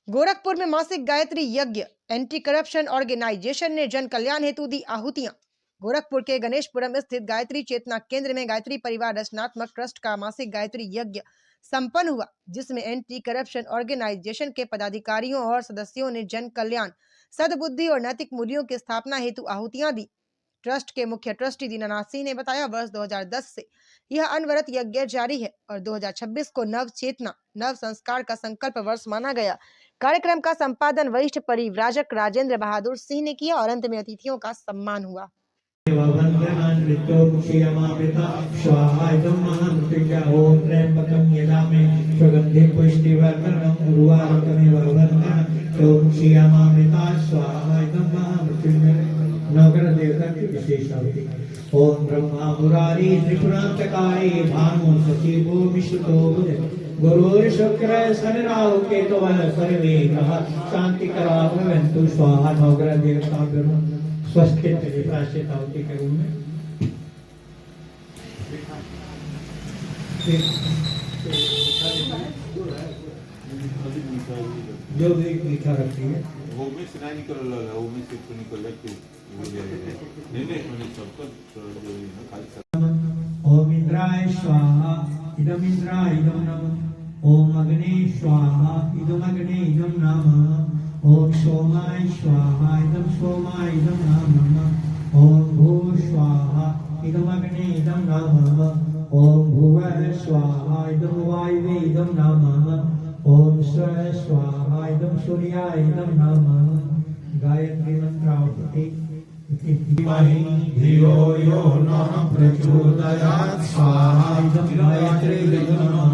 गोरखपुर में मासिक गायत्री यज्ञ, एंटी करप्शन ऑर्गेनाइजेशन ने जन कल्याण हेतु दी आहुतियां। गोरखपुर के गणेशपुरम स्थित गायत्री चेतना केंद्र में गायत्री परिवार रचनात्मक ट्रस्ट का मासिक गायत्री यज्ञ संपन्न हुआ, जिसमें एंटी करप्शन ऑर्गेनाइजेशन के पदाधिकारियों और सदस्यों ने जन कल्याण, सद्बुद्धि और नैतिक मूल्यों की स्थापना हेतु आहुतियां दी। ट्रस्ट के मुख्य ट्रस्टी दीनानाथ सिंह ने बताया, वर्ष 2010 से यह अनवरत यज्ञ जारी है और 2026 को नव चेतना, नव संस्कार का संकल्प वर्ष माना गया। कार्यक्रम का संपादन वरिष्ठ परिव्राजक राजेंद्र बहादुर सिंह ने किया और अंत में अतिथियों का सम्मान हुआ। नवग्रह देवता की विशेष आहुति। ओम ब्रह्मा मुरारी त्रिपुरांतकारी भानु सचिवो विष्णुतो बुध गुरुर् शुक्र शनिराहु केतवः सर्वे ग्रह शांति करा भवन्तु स्वाहा। नवग्रह देवता स्वस्थित प्राश्चित आहुति के रूप में जो भी मीठा रखती है वो में सिनाई कर लो, वो में सिर्फ निकल लेके नहीं सबका जो है ना खाली। ओम इंद्राय स्वाहा इदम इंद्राय इदम नमः। ओम अग्ने स्वाहा इदम अग्ने इदम नमः। ओम सोमाय स्वाहा इदम सोमाय इदम नमः। ओम भू स्वाहा इदम अग्ने इदम नमः। ओम भुवः स्वाहा इदम वायवे इदम नमः। ओम स्व स्वाहा इदम सूर्याय इदम नमः। गायत्री मंत्रावती धियो यो नः प्रचोदयात् स्वाहा इदं गायत्री नमः।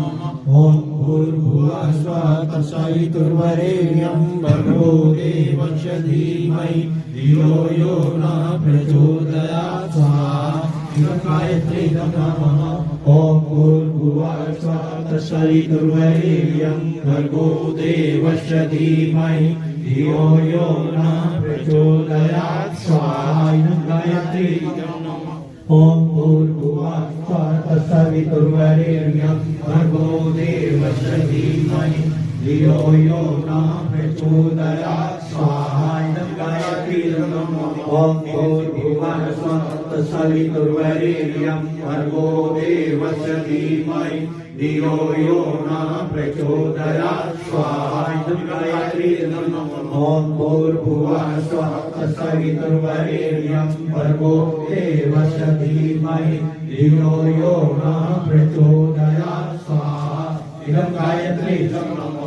ओम भूर्भुवः स्वः तत्सवितुर्वरेण्यं भर्गो देवस्य धीमहि धियो यो नः प्रचोदयात् स्वाहा इदं गायत्री नमः। ओम भूर्भुवः स्वः तत्सवितुर्वरेण्यं भर्गो देवस्य धीमहि धियो यो नः प्रचोदयात् स्वाहा इदं गायत्री नमः। ओम भूर्भुवः स्वः तत्सवितुर्वरेण्यं भर्गो देवस्य धीमहि धियो यो नः प्रचोदयात् स्वाहा इदं गायत्री नमः। ओम भूर्भुवः स्वः तत्सवितुर्वरेण्यं भर्गो देवस्य धीमहि धियो यो नः प्रचोदयात् स्वाहा इदं गायत्री नमः। ओम भूर्भुवः स्वः तत्सवितुर्वरेण्यं भर्गो देवस्य धीमहि धियो यो नः प्रचोदयात् स्वाहा इदं गायत्री नमः।